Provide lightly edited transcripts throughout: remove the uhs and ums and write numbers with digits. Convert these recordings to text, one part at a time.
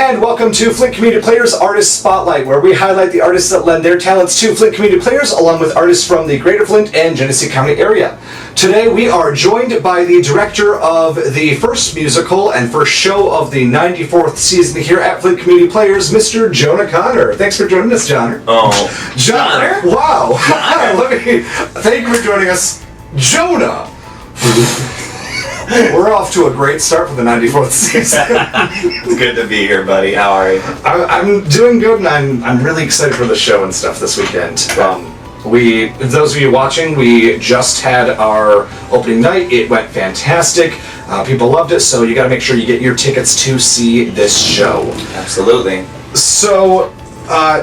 And welcome to Flint Community Players Artist Spotlight, where we highlight the artists that lend their talents to Flint Community Players, along with artists from the Greater Flint and Genesee County area. Today we are joined by the director of the first musical and first show of the 94th season here at Flint Community Players, Mr. Jonah Conner. Thanks for joining us, Jonah. Oh, Jonah! Wow! Thank you for joining us, Jonah! We're off to a great start for the 94th season. It's good to be here, buddy. How are you? I'm doing good, and I'm really excited for the show and stuff this weekend. Those of you watching, we just had our opening night. It went fantastic. People loved it, so you got to make sure you get your tickets to see this show. Absolutely. So,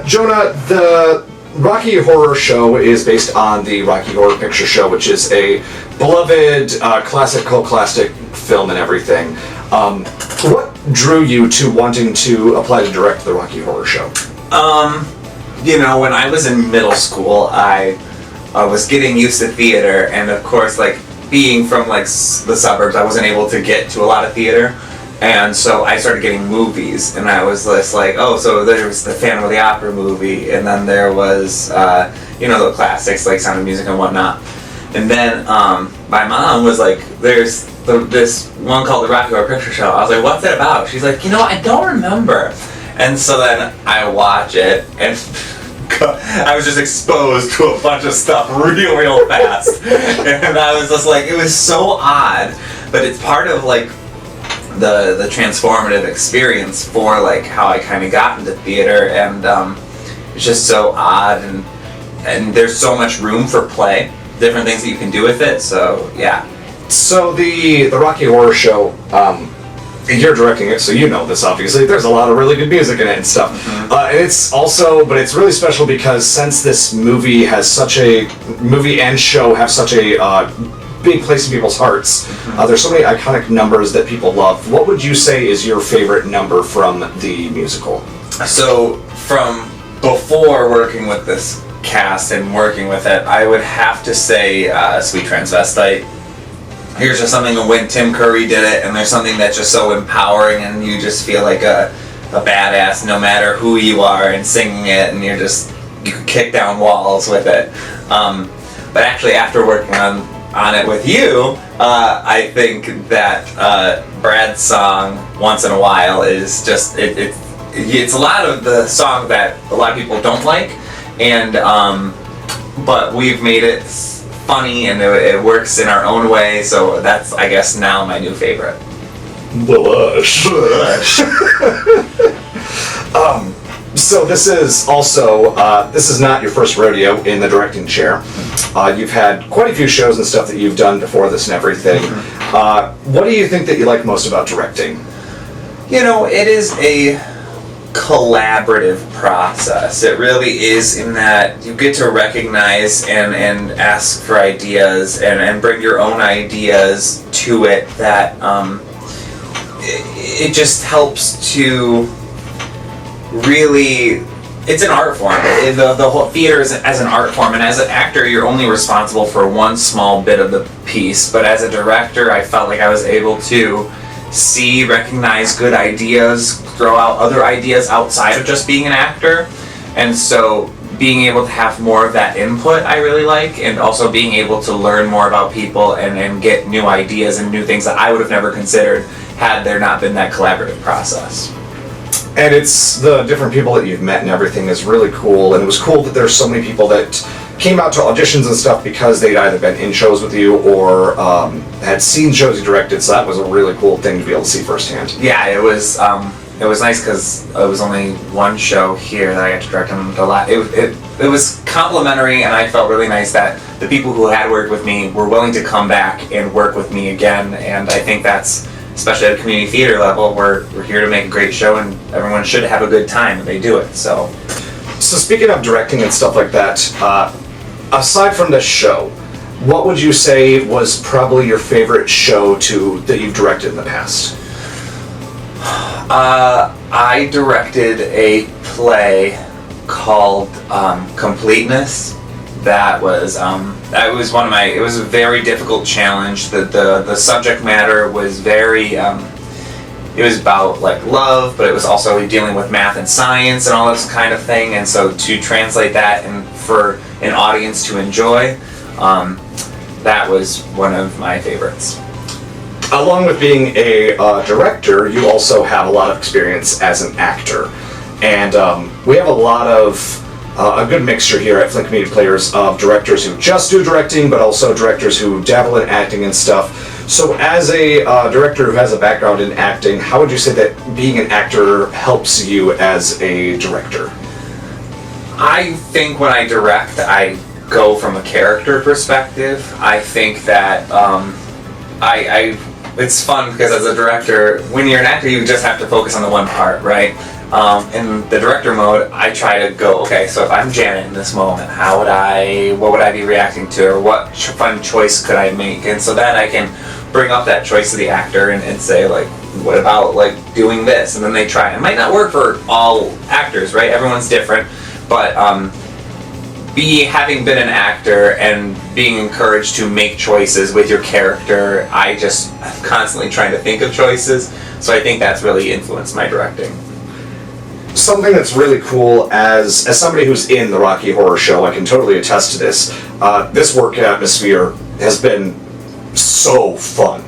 Jonah, the Rocky Horror Show is based on the Rocky Horror Picture Show, which is a beloved cult classic film and everything. What drew you to wanting to apply to direct the Rocky Horror Show? When I was in middle school, I was getting used to theater, and of course, being from the suburbs, I wasn't able to get to a lot of theater. And so I started getting movies, and I was just so there was the Phantom of the Opera movie, and then there was, the classics like Sound of Music and whatnot. And then my mom was like, there's this one called the Rocky Horror Picture Show. I was like, what's it about? She's like, I don't remember. And so then I watch it, and I was just exposed to a bunch of stuff real fast. And I was just it was so odd, but it's part of the transformative experience for how I kind of got into theater, and it's just so odd, and there's so much room for play, different things that you can do with it. So yeah. So the Rocky Horror Show, you're directing it, so you know this obviously. There's a lot of really good music in it and stuff. Mm-hmm. And it's really special because since this movie and show have such a big place in people's hearts. Mm-hmm. There's so many iconic numbers that people love. What would you say is your favorite number from the musical? So from before working with this cast and working with it, I would have to say Sweet Transvestite. Here's just something when Tim Curry did it, and there's something that's just so empowering, and you just feel like a badass no matter who you are, and singing it, and you can kick down walls with it. But actually after working on it with you, I think that Brad's song "Once in a While" is just it's a lot of the song that a lot of people don't like, and but we've made it funny, and it works in our own way. So that's, I guess, now my new favorite. Blush. So this is also, this is not your first rodeo in the directing chair. You've had quite a few shows and stuff that you've done before this and everything. What do you think that you like most about directing? It is a collaborative process. It really is, in that you get to recognize and ask for ideas and bring your own ideas to it, that it just helps to really, it's an art form. The whole theater is as an art form, and as an actor you're only responsible for one small bit of the piece, but as a director I felt like I was able to recognize good ideas, throw out other ideas outside of just being an actor, and so being able to have more of that input I really like, and also being able to learn more about people and get new ideas and new things that I would have never considered had there not been that collaborative process. And it's the different people that you've met and everything is really cool, and it was cool that there's so many people that came out to auditions and stuff because they'd either been in shows with you or had seen shows you directed, so that was a really cool thing to be able to see firsthand. Yeah, it was nice because it was only one show here that I got to direct, and it was complimentary, and I felt really nice that the people who had worked with me were willing to come back and work with me again, and I think that's, especially at a community theater level, we're here to make a great show, and everyone should have a good time when they do it. So speaking of directing and stuff like that, aside from this show, what would you say was probably your favorite show that you've directed in the past? I directed a play called Completeness. That was it was a very difficult challenge. The subject matter was very it was about like love, but it was also dealing with math and science and all this kind of thing. And so to translate that and for an audience to enjoy, that was one of my favorites. Along with being a director, you also have a lot of experience as an actor. And we have a lot of, a good mixture here at Flint Community Players of directors who just do directing, but also directors who dabble in acting and stuff. So as a director who has a background in acting, how would you say that being an actor helps you as a director? I think when I direct, I go from a character perspective. I think that it's fun because as a director, when you're an actor, you just have to focus on the one part, right? In the director mode, I try to go, okay, so if I'm Janet in this moment, what would I be reacting to, or what fun choice could I make? And so then I can bring up that choice to the actor and say, like, what about like doing this? And then they try. It might not work for all actors, right? Everyone's different, but having been an actor and being encouraged to make choices with your character, I'm constantly trying to think of choices. So I think that's really influenced my directing. Something that's really cool as somebody who's in the Rocky Horror Show, I can totally attest to this. This work atmosphere has been so fun.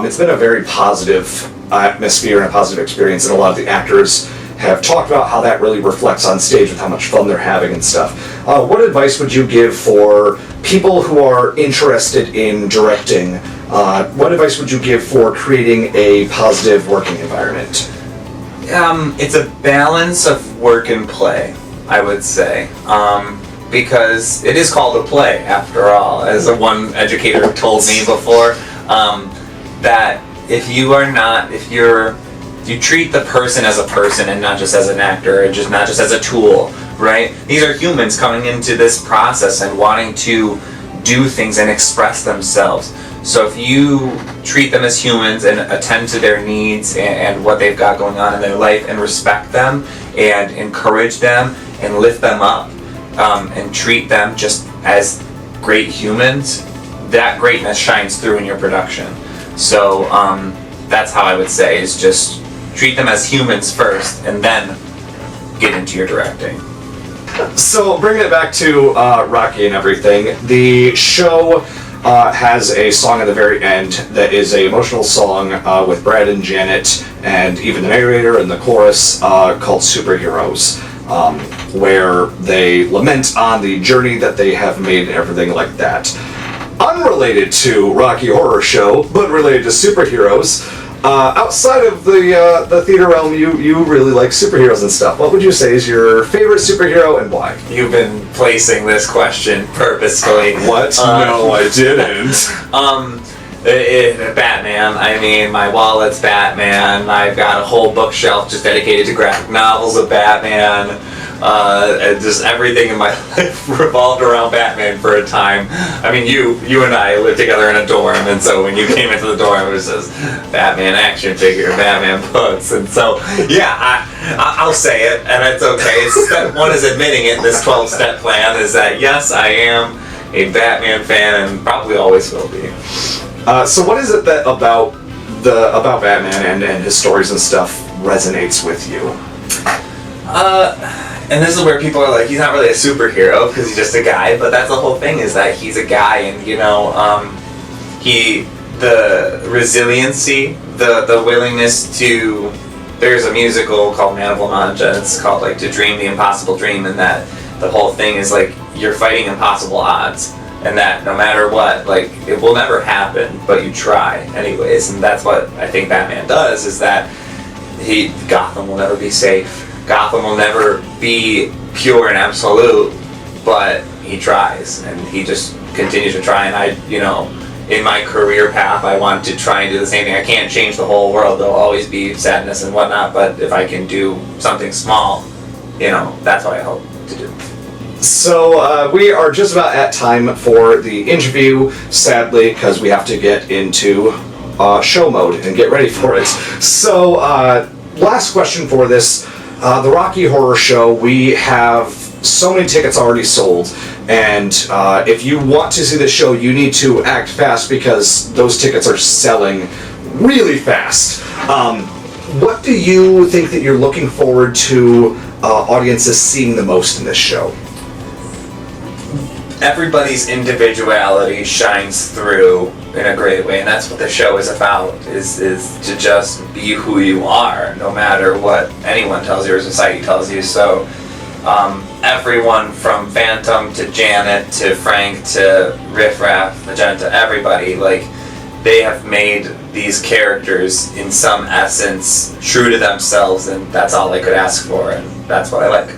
It's been a very positive atmosphere and a positive experience, and a lot of the actors have talked about how that really reflects on stage with how much fun they're having and stuff. What advice would you give for people who are interested in directing? What advice would you give for creating a positive working environment? It's a balance of work and play, I would say, because it is called a play after all, as one educator told me before, that if you treat the person as a person and not just as an actor, and not just as a tool, right? These are humans coming into this process and wanting to do things and express themselves. So if you treat them as humans and attend to their needs and what they've got going on in their life and respect them and encourage them and lift them up and treat them just as great humans, that greatness shines through in your production. So that's how I would say, is just treat them as humans first and then get into your directing. So bringing it back to Rocky and everything, the show has a song at the very end that is an emotional song with Brad and Janet and even the narrator and the chorus called Superheroes, where they lament on the journey that they have made and everything like that. Unrelated to Rocky Horror Show, but related to superheroes, outside of the theater realm, you really like superheroes and stuff. What would you say is your favorite superhero and why? You've been placing this question purposefully. What? No, I didn't. Batman. I mean, my wallet's Batman. I've got a whole bookshelf just dedicated to graphic novels of Batman. Just everything in my life revolved around Batman for a time. I mean, you and I lived together in a dorm, and so when you came into the dorm, it was just Batman action figure, Batman books, and so yeah, I'll say it, and it's okay. Step one is admitting it. This 12-step plan is that yes, I am a Batman fan, and probably always will be. So what is it that about Batman and his stories and stuff resonates with you? And this is where people are like, he's not really a superhero because he's just a guy, but that's the whole thing, is that he's a guy, and the resiliency, the willingness to, there's a musical called Man of La Mancha, it's called like To Dream the Impossible Dream, and that the whole thing is like, you're fighting impossible odds, and that no matter what, like, it will never happen, but you try anyways, and that's what I think Batman does, is that Gotham will never be safe. Gotham will never be pure and absolute, but he tries, and he just continues to try, and in my career path, I want to try and do the same thing. I can't change the whole world, there'll always be sadness and whatnot, but if I can do something small, that's what I hope to do. So we are just about at time for the interview, sadly, because we have to get into show mode and get ready for it. So last question for this. The Rocky Horror Show, we have so many tickets already sold, and if you want to see the show, you need to act fast because those tickets are selling really fast. What do you think that you're looking forward to audiences seeing the most in this show? Everybody's individuality shines through in a great way, and that's what the show is about, is to just be who you are, no matter what anyone tells you or society tells you. So everyone from Phantom to Janet to Frank to Riff Raff, Magenta, everybody, like, they have made these characters in some essence true to themselves, and that's all I could ask for, and that's what I like.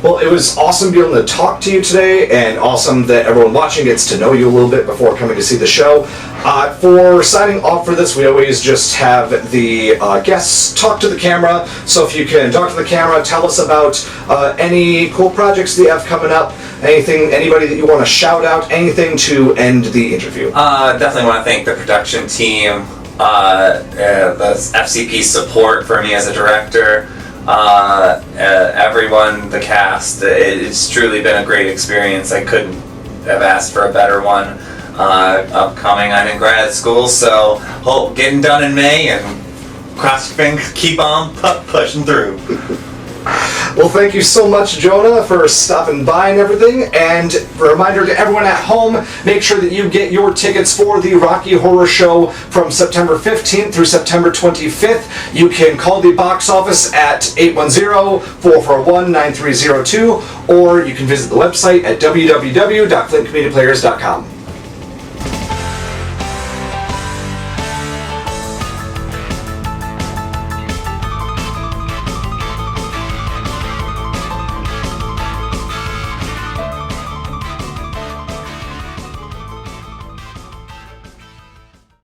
Well, it was awesome being able to talk to you today, and awesome that everyone watching gets to know you a little bit before coming to see the show. For signing off for this, we always just have the guests talk to the camera. So if you can talk to the camera, tell us about any cool projects that you have coming up, anything, anybody that you want to shout out, anything to end the interview. Definitely want to thank the production team, the FCP support for me as a director. Everyone, the cast, it's truly been a great experience. I couldn't have asked for a better one. Upcoming, I'm in grad school, so hope getting done in May, and cross your fingers, keep on pushing through. Well, thank you so much, Jonah, for stopping by and everything. And a reminder to everyone at home, make sure that you get your tickets for the Rocky Horror Show from September 15th through September 25th. You can call the box office at 810-441-9302, or you can visit the website at www.flintcommunityplayers.com.